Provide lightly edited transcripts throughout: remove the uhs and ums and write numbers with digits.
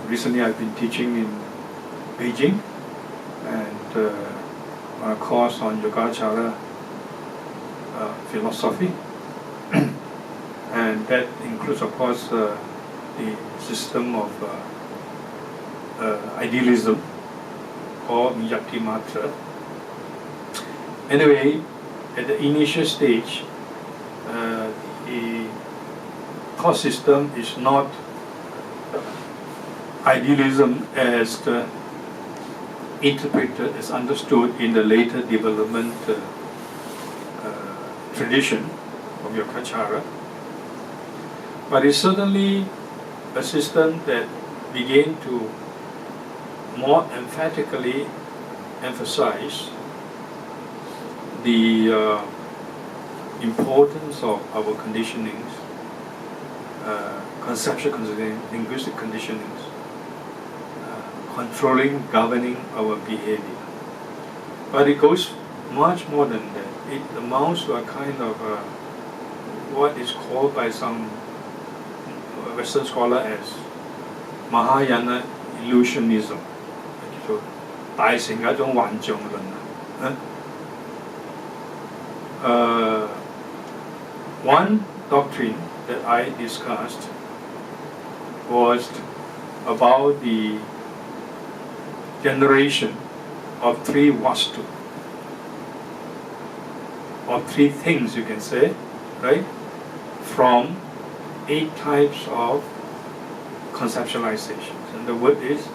Recently I've been teaching in Beijing and on a course on Yogācāra philosophy and that includes of course the system of idealism or Miyakti Matra. Anyway, at the initial stage, the thought system is not idealism as interpreted, as understood in the later development tradition of Yogācāra, but it's certainly a system that began to more emphatically emphasize the importance of our conditionings, conceptual conditioning, linguistic conditionings, controlling, governing our behavior. But it goes much more than that. It amounts to a kind of what is called by some Western scholar as Mahayana illusionism. So, 大乘一種幻象論。One doctrine that I discussed was about the generation of three vastu, or three things you can say, right? From 8 types of conceptualizations. And the word is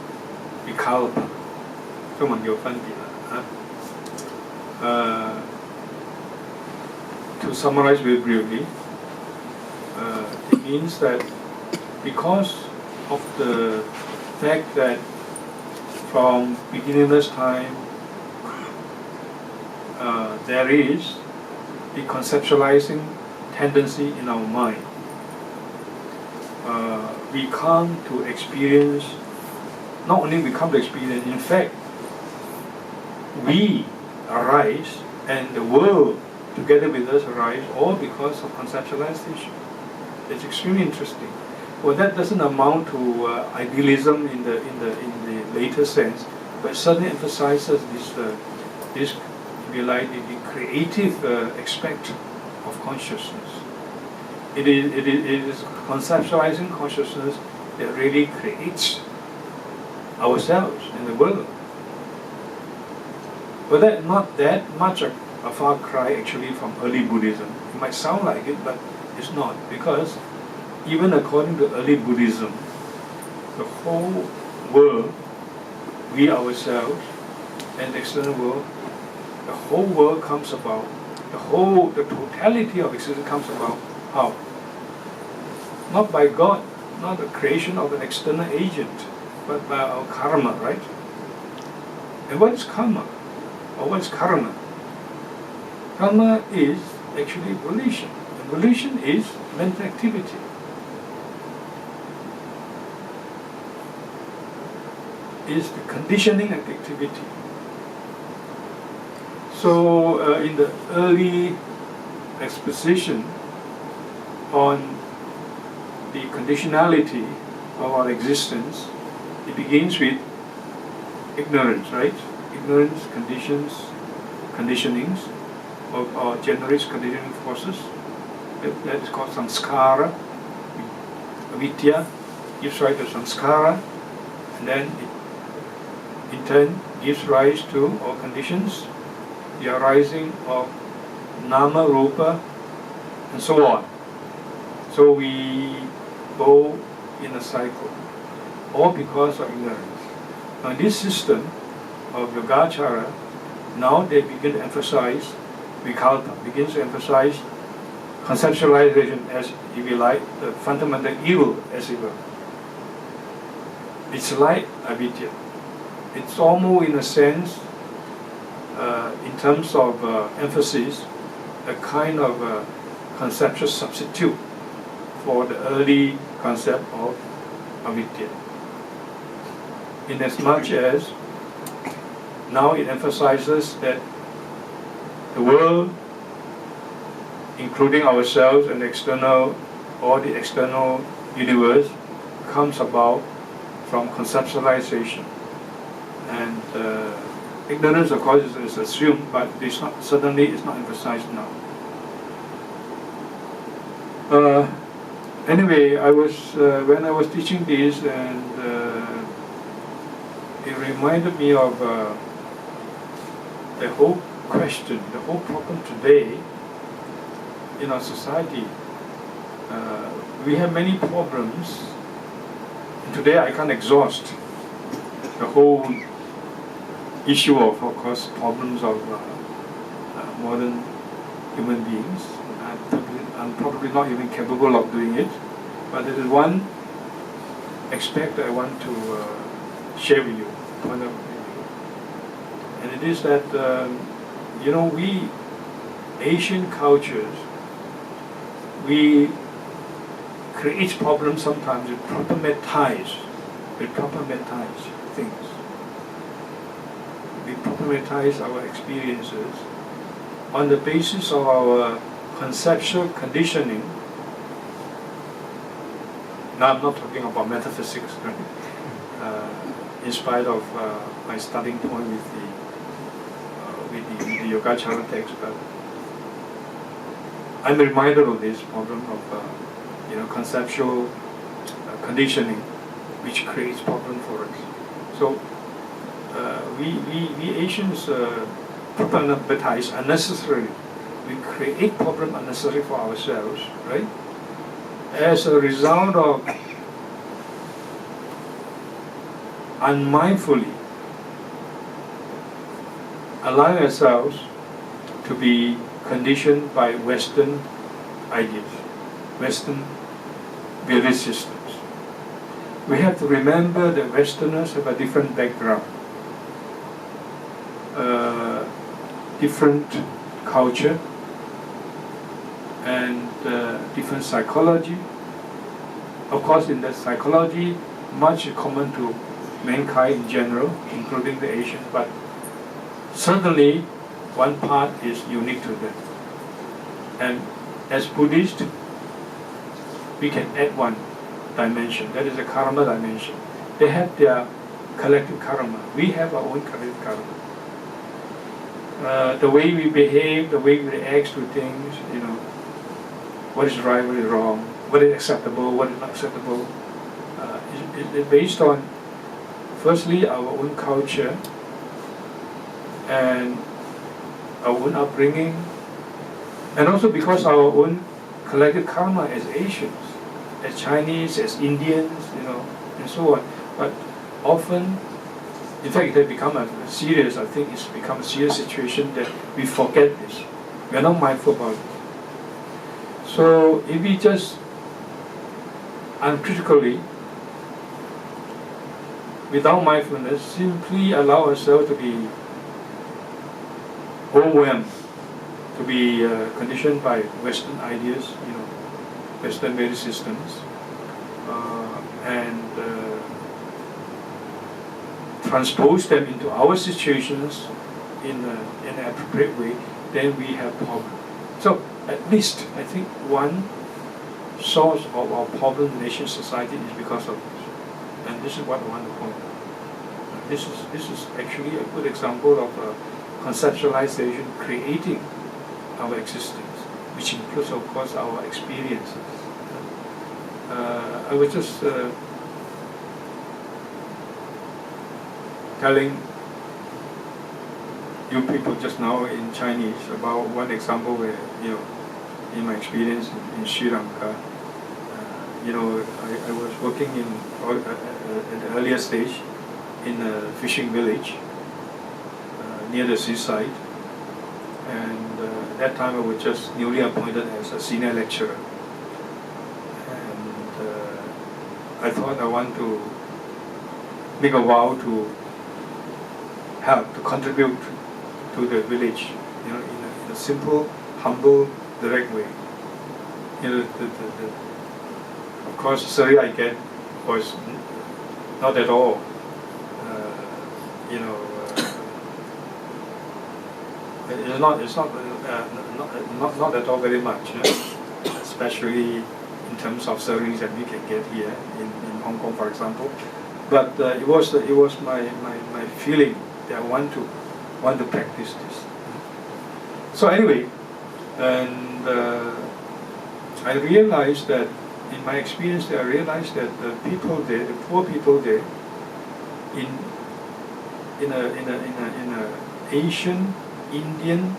vikalpa. 中文有分別啦。To summarize very briefly, it means that because of the fact that from beginner's time there is the conceptualizing tendency in our mind, we come to experience, not only we come to experience, in fact, we arise and the world together with us arise all because of conceptualization. It's extremely interesting. Well, that doesn't amount to idealism in the later sense, but certainly emphasizes this if you like, the creative aspect of consciousness. It is conceptualizing consciousness that really creates ourselves and the world. But that's not that much a far cry actually from early Buddhism. It might sound like it, but it's not, because even according to early Buddhism, the whole world, we ourselves, and the external world, the whole world comes about, the totality of existence comes about, how? Not by God, not the creation of an external agent, but by our karma, right? And what is karma? Or what is karma? Karma is actually volition. And volition is mental activity. Is the conditioning activity. So in the early exposition on the conditionality of our existence, it begins with ignorance, right? Ignorance, conditionings, or generates conditioning forces. That is called samskara. Avidya gives rise to samskara, and then it in turn gives rise to, or conditions, the arising of nama, rupa, and so on. So we go in a cycle, all because of ignorance. Now this system of Yogācāra, now they begin to emphasize vikalpa, begins to emphasize conceptualization as, if you like, the fundamental evil, as it were. It's like avidya. It's almost, in a sense, in terms of emphasis, a kind of conceptual substitute for the early concept of avidya. In as much as now it emphasizes that the world, including ourselves and external, or the external universe, comes about from conceptualization. And ignorance, of course, is assumed, but certainly it's not emphasized now. Anyway, when I was teaching this, and it reminded me of the whole question, the whole problem today in our society. We have many problems. And today I can't exhaust the whole issue of course, problems of modern human beings. I'm probably not even capable of doing it, but there is one aspect I want to share with you, and it is that we Asian cultures, we create problems sometimes with problematize things. We problematize our experiences on the basis of our conceptual conditioning. Now I'm not talking about metaphysics, in spite of my starting point with the Yogācāra text, but I'm reminded of this problem of conceptual conditioning, which creates problem for us. So we Asians problematize unnecessarily. We create problem unnecessary for ourselves, right? As a result of unmindfully allowing ourselves to be conditioned by Western ideas, Western belief systems. We have to remember that Westerners have a different background, different culture, and different psychology. Of course, in that psychology, much is common to mankind in general, including the Asians, but certainly one part is unique to them. And as Buddhists, we can add one dimension, that is the karma dimension. They have their collective karma. We have our own collective karma. The way we behave, the way we react to things, what is right, what is wrong, what is acceptable, what is not acceptable, is based on, firstly, our own culture and our own upbringing, and also because our own collective karma as Asians, as Chinese, as Indians, and so on. But often, in fact, it has become a serious, I think it's become a serious situation that we forget this. We are not mindful about it. So if we just uncritically, without mindfulness, simply allow ourselves to be overwhelmed, to be conditioned by Western ideas, Western belief systems, and transpose them into our situations in an appropriate way, then we have problems. So at least I think one source of our problem in Asian society is because of this. And this is what I want to point out. This is actually a good example of conceptualization creating our existence, which includes, of course, our experiences. I was just telling you people just now in Chinese about one example where, in my experience in Sri Lanka, I was working at the earlier stage in a fishing village near the seaside, and that time I was just newly appointed as a senior lecturer, and I thought I want to make a vow to help, to contribute to the village, in a simple, humble, direct way. Of course, the salary I get was not at all, it's not at all very much, especially in terms of salaries that we can get here in Hong Kong, for example. But it was my feeling that I want to practice this. So anyway, and I realized that in my experience there, I realized that the people there, the poor people there, in a Asian, Indian,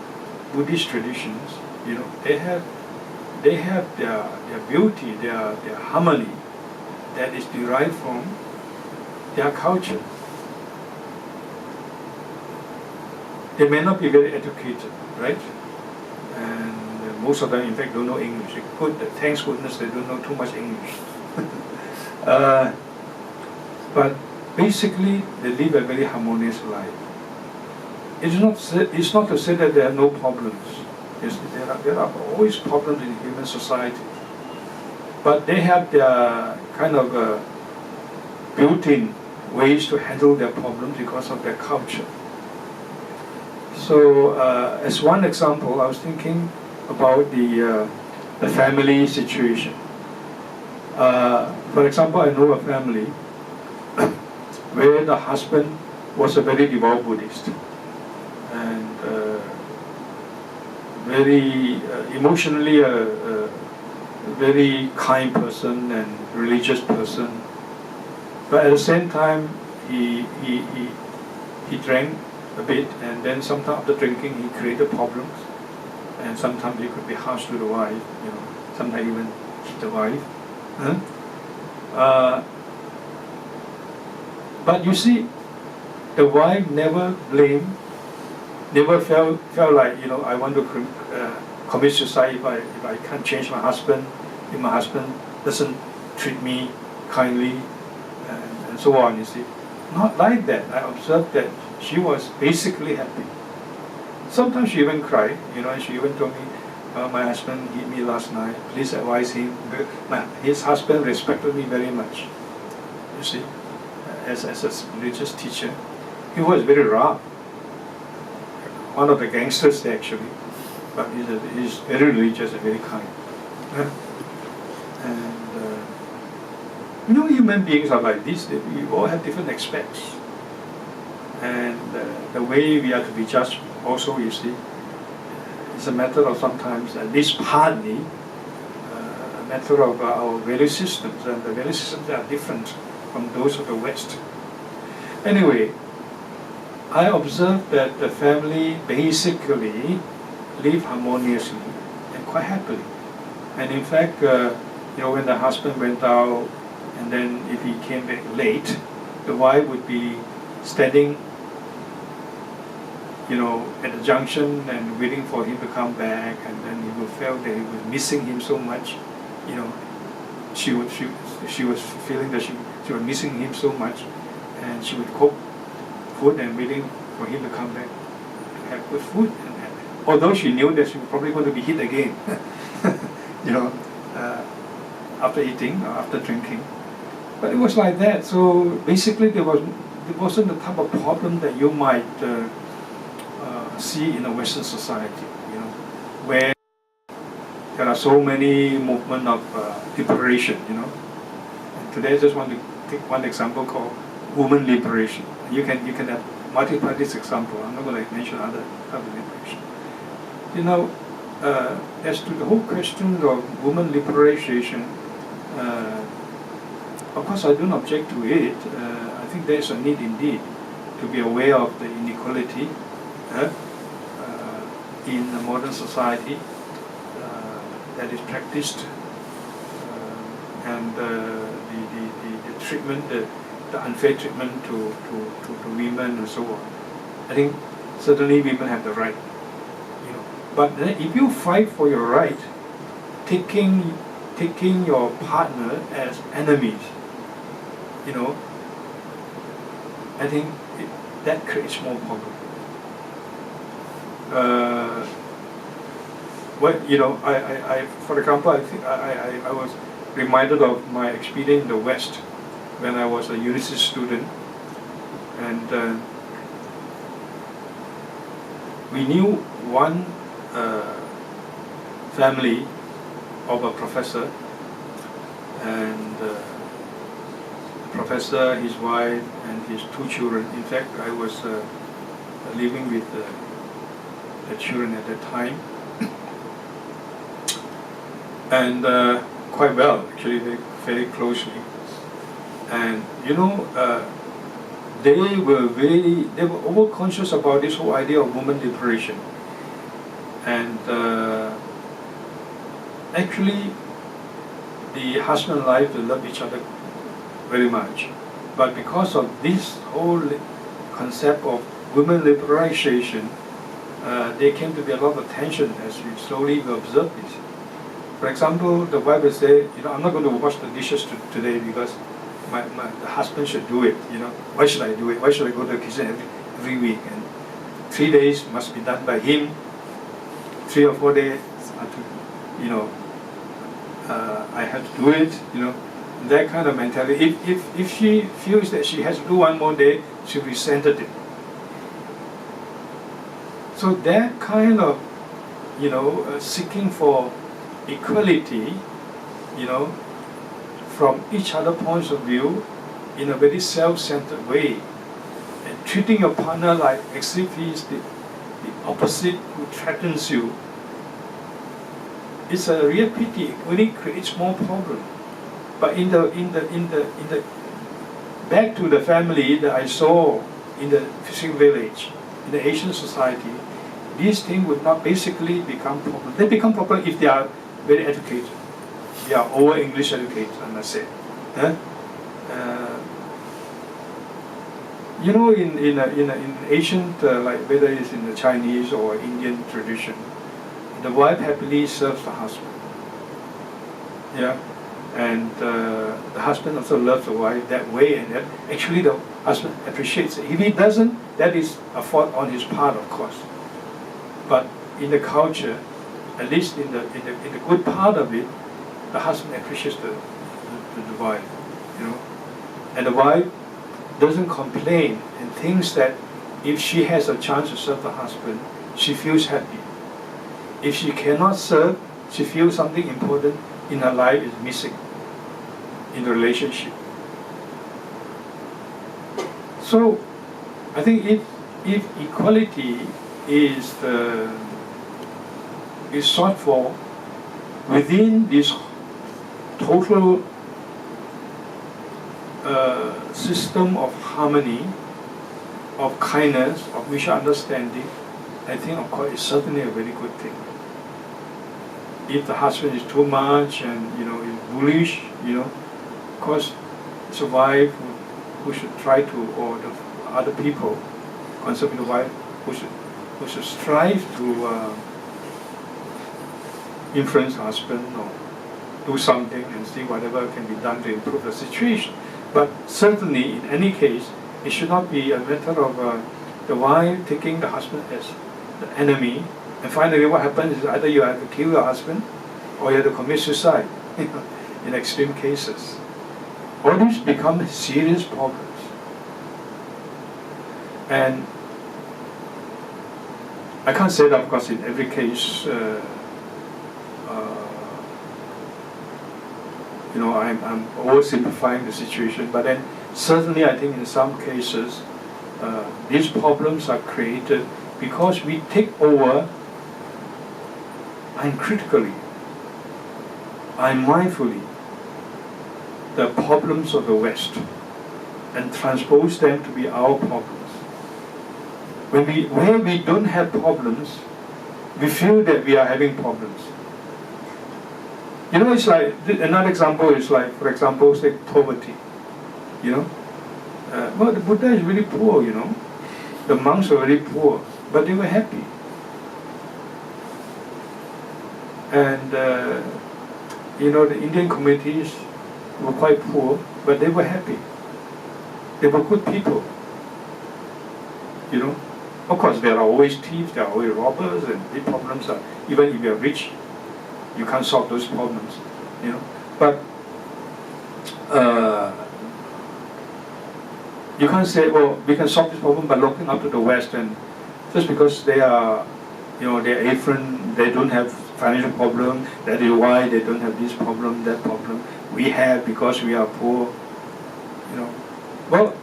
Buddhist traditions, you know, they have their beauty, their harmony that is derived from their culture. They may not be very educated, right? And most of them, in fact, don't know English. Thanks goodness they don't know too much English. But basically, they live a very harmonious life. It's not to say that there are no problems. There are always problems in human society. But they have their kind of built-in ways to handle their problems because of their culture. So, as one example, I was thinking about the family situation. For example, I know a family where the husband was a very devout Buddhist and very emotionally a very kind person and religious person. But at the same time, he drank a bit, and then sometimes after drinking he created problems, and sometimes he could be harsh to the wife, you know, sometimes even hit the wife. But you see, the wife never blamed, never felt like, you know, I want to commit suicide if I can't change my husband, if my husband doesn't treat me kindly, and so on, you see. Not like that. I observed that she was basically happy. Sometimes she even cried, you know, and she even told me, my husband hit me last night, please advise him. His husband respected me very much, you see, as a religious teacher. He was very rough, one of the gangsters actually, but he's very religious and very kind. And you know, human beings are like this. We all have different aspects, and the way we are to be judged also, you see, it's a matter of sometimes, at least partly, a matter of our value systems, and the value systems are different from those of the West. Anyway, I observed that the family basically live harmoniously and quite happily. And in fact, you know, when the husband went out, and then if he came back late, the wife would be standing, you know, at the junction and waiting for him to come back, and then he would feel that he was missing him so much, you know. She was feeling that she was missing him so much, and she would cook food and waiting for him to come back to have good food. And although she knew that she was probably going to be hit again, you know, after eating or after drinking. But it was like that. So basically, there wasn't the type of problem that you might see in a Western society, you know, where there are so many movements of liberation, you know. And today, I just want to take one example called women liberation. You can have multiply this example. I'm not going to mention other type of liberation. You know, as to the whole question of women liberation, of course, I don't object to it. I think there is a need indeed to be aware of the inequality in the modern society that is practiced, and the treatment, the unfair treatment to women and so on. I think certainly women have the right, you know. But then if you fight for your right, taking your partner as enemies, you know, I think that creates more problem. Well, you know, I for example, I think I was reminded of my experience in the West when I was a university student, and we knew one family of a professor, and the professor, his wife, and his 2 children. In fact, I was living with the children at that time, and quite well, actually, very closely. And they were over-conscious about this whole idea of woman liberation. And actually, the husband and wife, they love each other very much. But because of this whole concept of women liberation, there came to be a lot of tension as we slowly observe this. For example, the wife will say, I'm not going to wash the dishes today because the husband should do it. Why should I do it? Why should I go to the kitchen every week? And 3 days must be done by him. 3 or 4 days, I have to do it. That kind of mentality. If she feels that she has to do 1 more day, she'll be resented it. So that kind of, seeking for equality, from each other points of view in a very self-centered way, and treating your partner like as if he is the opposite who threatens you, it's a real pity. It only creates more problem. But in the back to the family that I saw in the fishing village, in the Asian society, these things would not basically become problem. They become problem if they are very educated. They are over English educated, I must say. In ancient, like whether it's in the Chinese or Indian tradition, the wife happily serves the husband. And the husband also loves the wife that way, and that actually the husband appreciates it. If he doesn't, that is a fault on his part, of course. But in the culture, at least in the good part of it, the husband appreciates the wife, and the wife doesn't complain and thinks that if she has a chance to serve the husband, she feels happy. If she cannot serve, she feels something important in her life is missing in the relationship. So, I think if equality is sought for within this total system of harmony, of kindness, of mutual understanding, I think, of course, it's certainly a very good thing. If the husband is too much and is bullish, of course, it's a wife who should try to, or the other people, concerning the wife, who should strive to influence the husband or do something and see whatever can be done to improve the situation. But certainly, in any case, it should not be a matter of the wife taking the husband as the enemy, and finally what happens is either you have to kill your husband or you have to commit suicide in extreme cases. All these become serious problems. And I can't say that, of course, in every case, I'm oversimplifying the situation, but then certainly I think in some cases these problems are created because we take over uncritically, unmindfully, the problems of the West and transpose them to be our problems. Where we don't have problems, we feel that we are having problems. It's like, another example is like, for example, say poverty. Well, the Buddha is really poor, The monks were very poor, but they were happy. And, the Indian communities were quite poor, but they were happy. They were good people. Of course, there are always thieves, there are always robbers, and big problems are, even if you are rich, you can't solve those problems, But you can't say, well, we can solve this problem by looking up to the West, and just because they are, they're affluent, they don't have financial problem, that is why they don't have this problem, that problem. We have because we are poor. Well,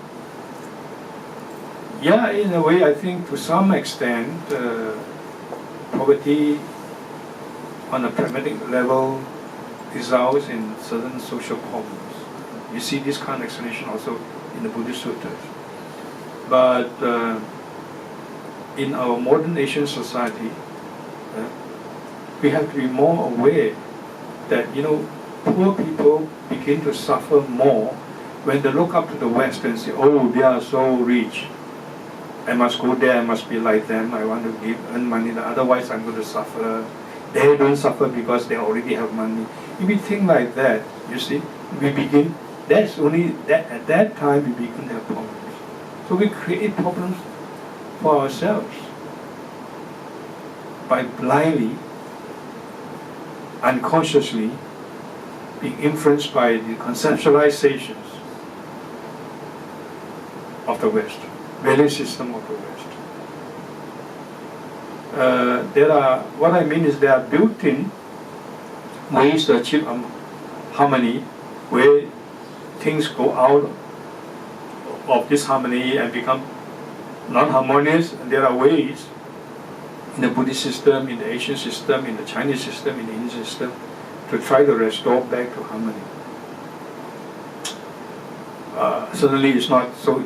yeah, in a way, I think to some extent, poverty on a pragmatic level results in certain social problems. You see this kind of explanation also in the Buddhist sutras. But in our modern Asian society, we have to be more aware that poor people begin to suffer more when they look up to the West and say, oh, they are so rich. I must go there, I must be like them, I want to earn money, otherwise I'm going to suffer. They don't suffer because they already have money. If we think like that, you see, at that time we begin to have problems. So we create problems for ourselves by blindly, unconsciously being influenced by the conceptualizations of the West, value system of the West. What I mean is there are built-in ways to achieve harmony, where things go out of this harmony and become non-harmonious. And there are ways in the Buddhist system, in the Asian system, in the Chinese system, in the Indian system, to try to restore back to harmony. Certainly it's not so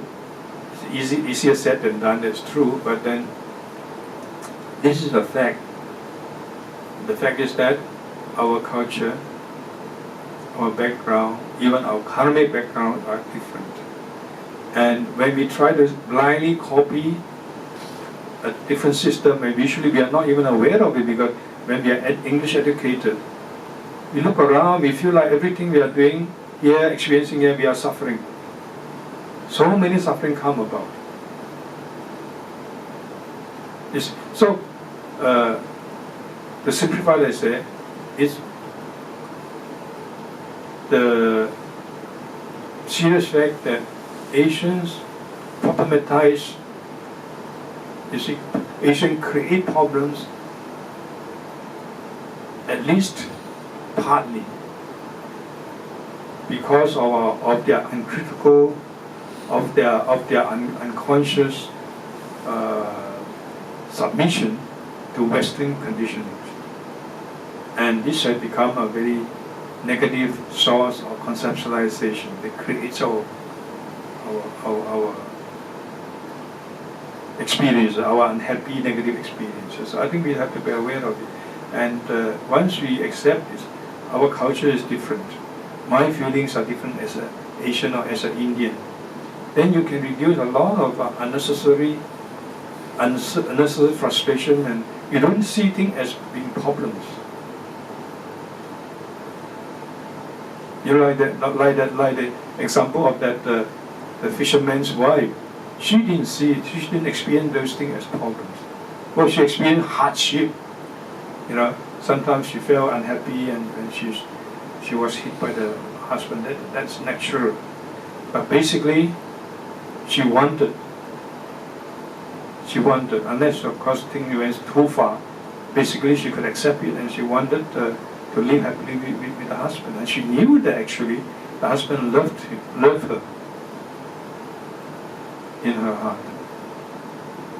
easier said than done, that's true, but then this is a fact. The fact is that our culture, our background, even our karmic background are different. And when we try to blindly copy a different system, and usually we are not even aware of it, because when we are English educated, we look around, we feel like everything we are doing here, experiencing here, we are suffering. So many suffering come about. So, to simplify, let's say, it's the serious fact that Asians problematize, Asians create problems at least partly because of their uncritical, of their unconscious submission to Western conditioning. And this has become a very negative source of conceptualization that creates our experience, our unhappy negative experiences. So I think we have to be aware of it. And once we accept this, our culture is different. My feelings are different as an Asian or as an Indian. Then you can reduce a lot of unnecessary frustration, and you don't see things as being problems. Like the example of that the fisherman's wife. She didn't see it. She didn't experience those things as problems. Well, she experienced hardship. Sometimes she felt unhappy, and she was hit by the husband. That's natural. But basically, she wanted, unless of course things went too far. Basically, she could accept it, and she wanted to live happily with the husband. And she knew that actually the husband loved her in her heart.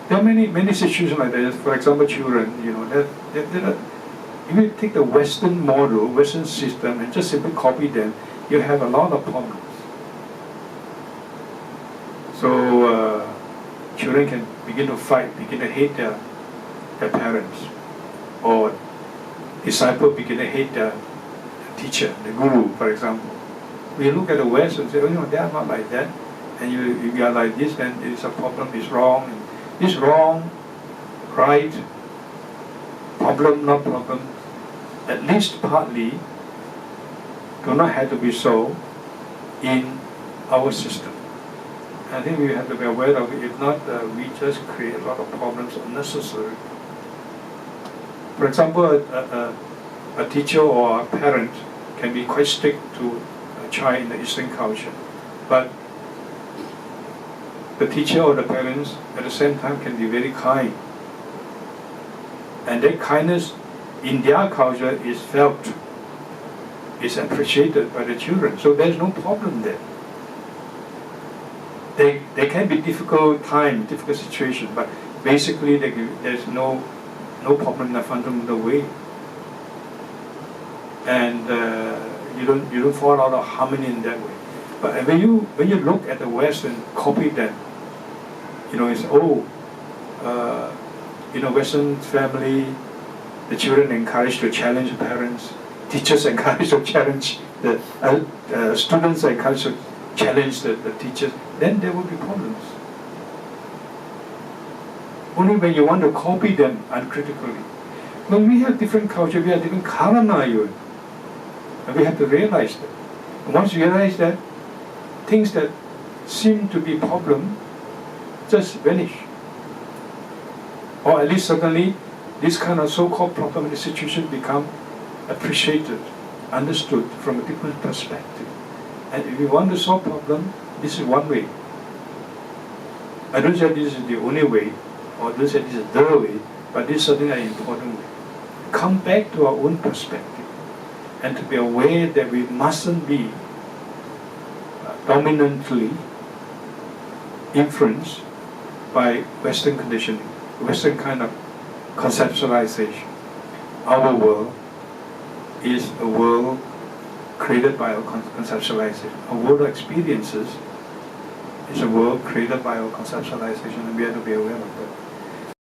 There are many situations like that. For example, children, if you take the Western model, Western system, and just simply copy them, you have a lot of problems. So children can begin to fight, begin to hate their parents, or disciples begin to hate their teacher, the guru, for example. We look at the West and say, they are not like that, and if you are like this, then it's a problem, it's wrong. It's wrong, right, problem, not problem, at least partly do not have to be so in our system. I think we have to be aware of it. If not, we just create a lot of problems unnecessary. For example, a teacher or a parent can be quite strict to a child in the Eastern culture, but the teacher or the parents at the same time can be very kind. And that kindness in their culture is felt, is appreciated by the children. So there's no problem there. there can be difficult time, difficult situation, but basically there's no problem in the fundamental way, and you don't fall out of harmony in that way. But when you look at the West and copy them, it's Western family, the children encouraged to challenge parents, teachers encouraged to challenge the students encouraged to challenge the teachers, then there will be problems. Only when you want to copy them uncritically. When we have different culture, we have different karma even. And we have to realize that. And once you realize that, things that seem to be problem just vanish. Or at least suddenly, this kind of so-called problem in the situation become appreciated, understood from a different perspective. And if you want to solve problem, this is one way. I don't say this is the only way, or don't say this is the way, but this is certainly an important way. Come back to our own perspective, and to be aware that we mustn't be dominantly influenced by Western conditioning, Western kind of conceptualization. Our world is a world created by our conceptualization. A world of experiences is a world created by our conceptualization, and we have to be aware of that.